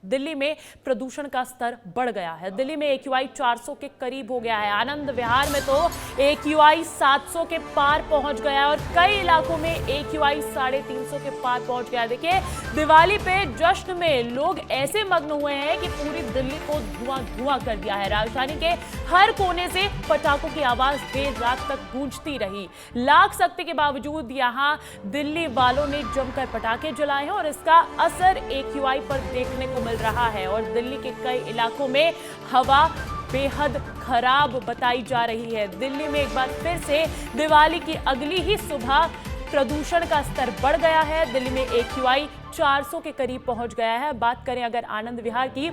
दिल्ली में प्रदूषण का स्तर बढ़ गया है। दिल्ली में AQI 400 के करीब हो गया है। आनंद विहार में तो AQI 700 के पार पहुंच गया है और कई इलाकों में AQI 350 के पार पहुंच गया है। देखिए, दिवाली पे जश्न में लोग ऐसे मग्न हुए हैं कि पूरी दिल्ली को धुआं धुआं कर दिया है। राजधानी के हर कोने से पटाखों की आवाज देर रात तक गूंजती रही। लाख सख्ती के बावजूद यहां दिल्ली वालों ने जमकर पटाखे जलाए हैं और इसका असर AQI पर देखने को मिल रहा है और दिल्ली के कई इलाकों में हवा बेहद खराब बताई जा रही है। दिल्ली में एक बार फिर से दिवाली की अगली ही सुबह प्रदूषण का स्तर बढ़ गया है। दिल्ली में AQI 400 के करीब पहुंच गया है। बात करें अगर आनंद विहार की,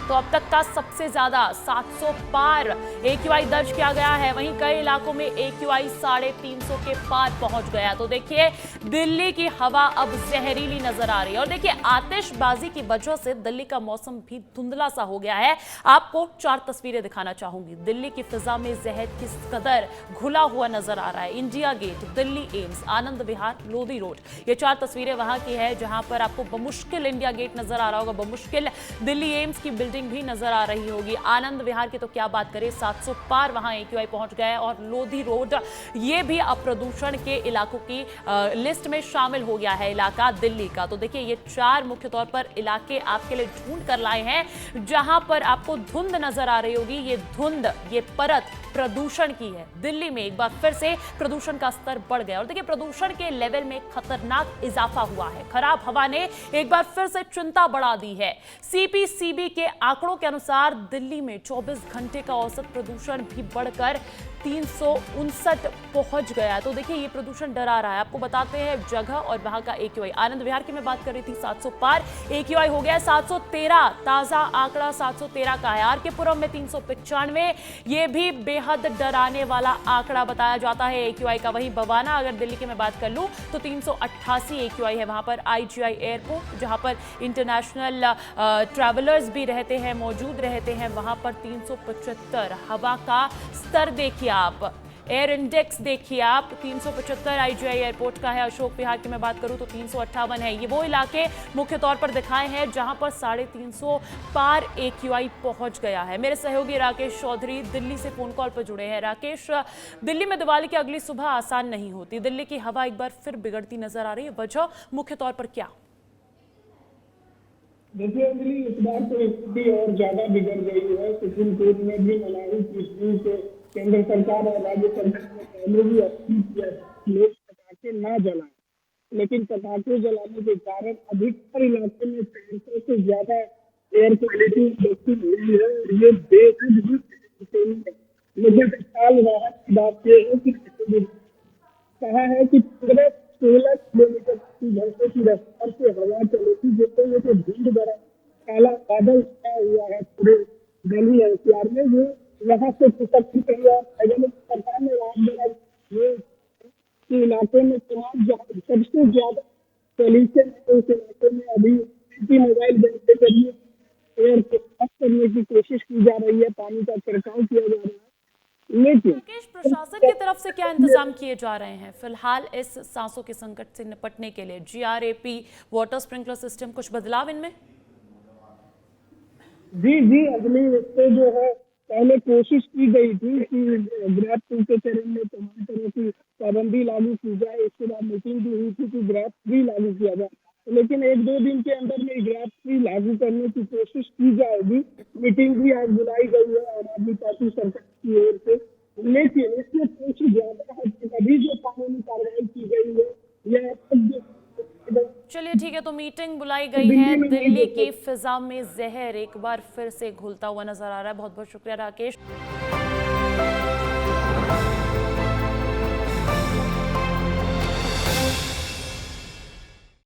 तो अब तक का सबसे ज्यादा 700 पार AQI दर्ज किया गया है। वहीं कई इलाकों में AQI 350 के पार पहुंच गया। तो देखिए, दिल्ली की हवा अब जहरीली नजर आ रही है और देखिए, आतिशबाजी की वजह से दिल्ली का मौसम भी धुंधला सा हो गया है। आपको 4 तस्वीरें दिखाना चाहूंगी। दिल्ली की फिजा में जहर किस कदर घुला हुआ नजर आ रहा है। India gate, Delhi AIIMS, Anand Vihar, Lodhi road, ये 4 तस्वीरें वहां की है जहां पर आपको बमुश्किल इंडिया गेट नजर आ रहा होगा, बमुश्किल दिल्ली एम्स की बिल्डिंग भी नजर आ रही होगी। आनंद विहार की तो क्या बात करें, 700 पार वहां AQI पहुंच गया है और लोधी रोड ये भी अब प्रदूषण के इलाकों की लिस्ट में शामिल हो गया है, इलाका दिल्ली का। तो देखिए, ये 4 मुख्य तौर पर इलाके आपके लिए ढूंढ कर लाए हैं जहां पर आपको धुंध नजर आ रही होगी। ये धुंध, ये परत प्रदूषण की है। दिल्ली में एक बार फिर से प्रदूषण का स्तर बढ़ गया और देखिए, प्रदूषण के लेवल में खतरनाक इजाफा हुआ है। खराब हवा ने एक बार फिर से चिंता बढ़ा दी है। CPCB के आंकड़ों के अनुसार दिल्ली में 24 घंटे का औसत प्रदूषण भी बढ़कर 359 पहुंच गया। तो देखिए, ये प्रदूषण डरा रहा है। आपको बताते हैं जगह और वहां का AQI। आनंद विहार की मैं बात कर रही थी, 700 पार AQI हो गया है। 713 ताजा आंकड़ा 713 का है। RK पुरम में 395, ये भी बेहद डराने वाला आंकड़ा बताया जाता है AQI का। वहीं बवाना, अगर दिल्ली की मैं बात कर लूं तो 388 AQI है। वहां पर IGI एयरपोर्ट, जहां पर इंटरनेशनल ट्रैवलर्स भी रहते हैं, मौजूद रहते हैं, वहां पर 375। हवा का स्तर देखिए आप, एयर इंडेक्स देखिए आप, 375 IGI एयरपोर्ट का है। अशोक विहार की मैं बात करूं तो 358 है। ये वो इलाके मुख्य तौर पर दिखाए हैं जहां पर 350 पार AQI पहुंच गया है। मेरे सहयोगी राकेश चौधरी दिल्ली से फोन कॉल पर जुड़े हैं। राकेश, दिल्ली में दिवाली की अगली सुबह आसान नहीं होती। दिल्ली की हवा एक बार फिर बिगड़ती नजर आ रही है। वजह मुख्य तौर पर क्या? देखिए अंजलि, इस बार तो स्थिति और ज्यादा बिगड़ गई है। सुप्रीम कोर्ट ने भी मनाही की कि केंद्र सरकार और राज्य सरकार ने पहले भी अपील किया कि लोग पटाखे ना जलाएं, लेकिन पटाखे जलाने के कारण अधिकतर इलाके में 400 से ज्यादा एयर क्वालिटी इंडेक्स हुई है और ये बेहद ही खतरनाक है। मुझे तत्काल राहत की बात यह है कि कहा है कि 15-16 किलोमीटर प्रति घंटे की रफ्तार से हवा चलेगी, जिससे ये जो धुंध भरा काला बादल छाया हुआ है पूरे दिल्ली NCR में, वो यहाँ से खिसक रही है। सरकार ने रात दिन ये इलाके में तमाम सबसे ज्यादा पॉल्यूशन है उस इलाके में अभी मोबाइल बैंक के जरिए एयर को साफ करने की कोशिश की जा रही है, पानी का छिड़काव किया जा रहा है। लेकिन प्रशासन की तरफ से क्या इंतजाम किए जा रहे हैं फिलहाल इस सांसों के संकट से निपटने के लिए? GRAP, वाटर स्प्रिंकलर सिस्टम, कुछ बदलाव इनमें? जी अगली इससे जो है पहले कोशिश की गई थी कि ग्रैप 2 के चरण में तमाम तरह की पाबंदी लागू की जाए। इसके बाद मीटिंग भी हुई थी कि ग्रैप 3 लागू किया जाए, लेकिन 1-2 दिन के अंदर में ग्रैप 3 लागू करने की कोशिश की जाएगी। मीटिंग भी आज बुलाई गई है आम आदमी पार्टी सरकार की ओर से, लेकिन इसमें कुछ ज्यादा हद तक अभी जो कानूनी कार्रवाई की गई है यह चलिए ठीक है, तो मीटिंग बुलाई गई है। दिल्ली की फिजा में जहर एक बार फिर से घुलता हुआ नजर आ रहा है। बहुत बहुत शुक्रिया राकेश।